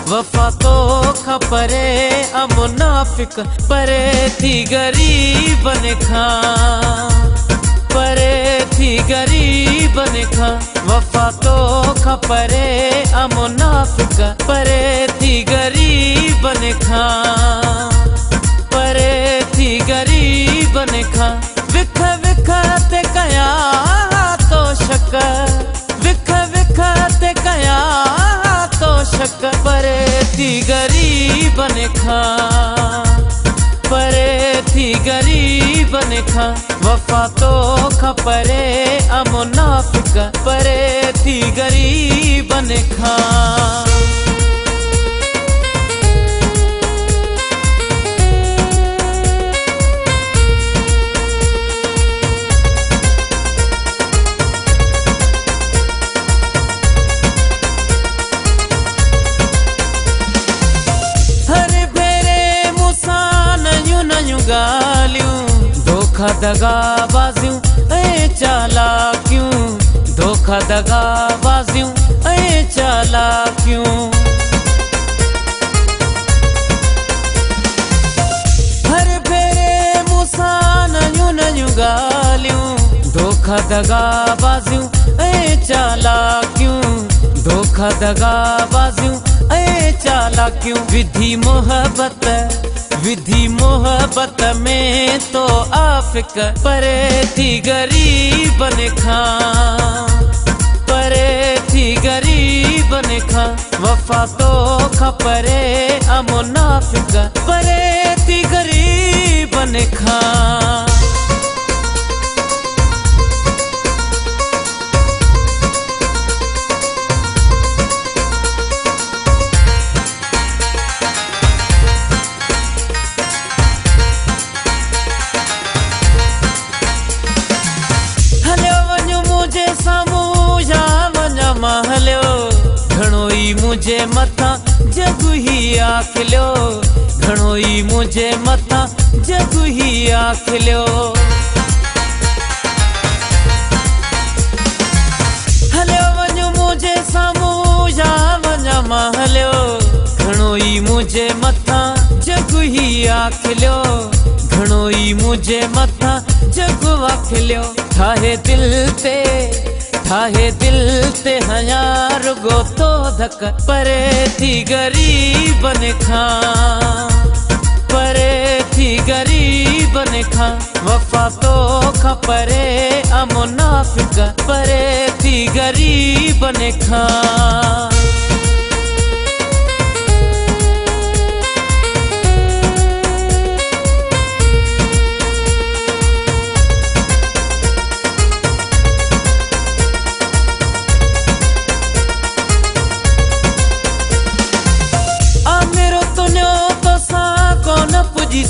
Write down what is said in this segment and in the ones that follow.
वफा तो खा परे मुनाफिक परे थी गरीब ने खा परे थी गरीब ने खा वफा तो खा परे मुनाफिक परे थी गरीब ने खा परे थी गरीब ने खा विख विख ते कया तो शक विख विख ते कया तो शक परे थी गरीब ने खा परे थी गरीब ने खा वफा तो खा परे मुनाफिक परे थी गरीब ने खा। धोखा दगा बाजियूं ऐं चालाकियूं धोखा दगा बाजियूं ऐं चालाकियूं हर भेरे मूंसां नयूं नयूं ॻाल्हियूं धोखा दगा बाजियूं ऐं चालाकियूं धोखा दगा बाजियूं ऐं चालाकियूं विधि मोहब्बत में तो आफिक परे थी गरीब ने खा परे थी गरीब ने खा वफा तो खा परे मुनाफिक परे थी गरीब ने खा। घणो ई मुझे मथा जग ही आखिलियो घणो ई मुझे मथा जग ही आखिलियो हलियो वञो मुझे साम्हूं या वञा मां हलियो घणो ई मुझे मथा जग ही आखिलियो घणो ई मुझे मथा जग आखिलियो ठाहे दिल ते हयार गो तो धक परे थी गरीब ने खा परे थी गरीब ने खा वफा तो खा परे मुनाफिक परे थी गरीब ने खा।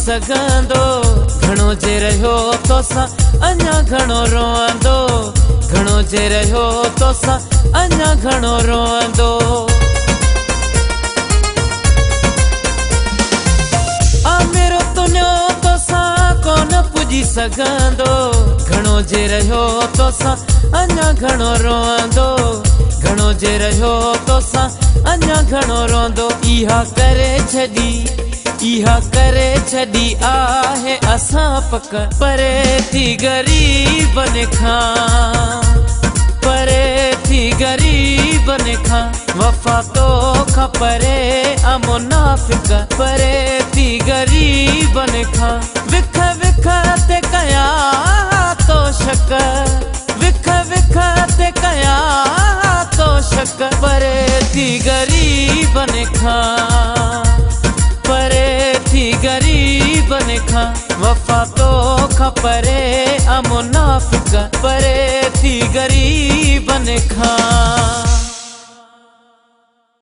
सघंदो घणो जे रहियो तोसां अञा घणो रोअंदो घणो जे रहियो तोसां अञा घणो रोअंदो मेरो तुनियो तोसां कोन पुॼी सघंदो घणो जे रहियो तोसां अञा घणो रोअंदो घणो जे रहियो तोसां अञा घणो रोअंदो इहा करे छॾी आहे असां पक परे थी गरीब ने खा परे थी गरीब ने खा वफा तो खा परे मुनाफिक परे थी गरीब ने खा विख विख ते कया तो शक विख विख ते कया तो शक परे थी गरीब ने खा परे थी गरीब ने खा वफा तो खा परे मुनाफिक परे थी गरीब ने खा।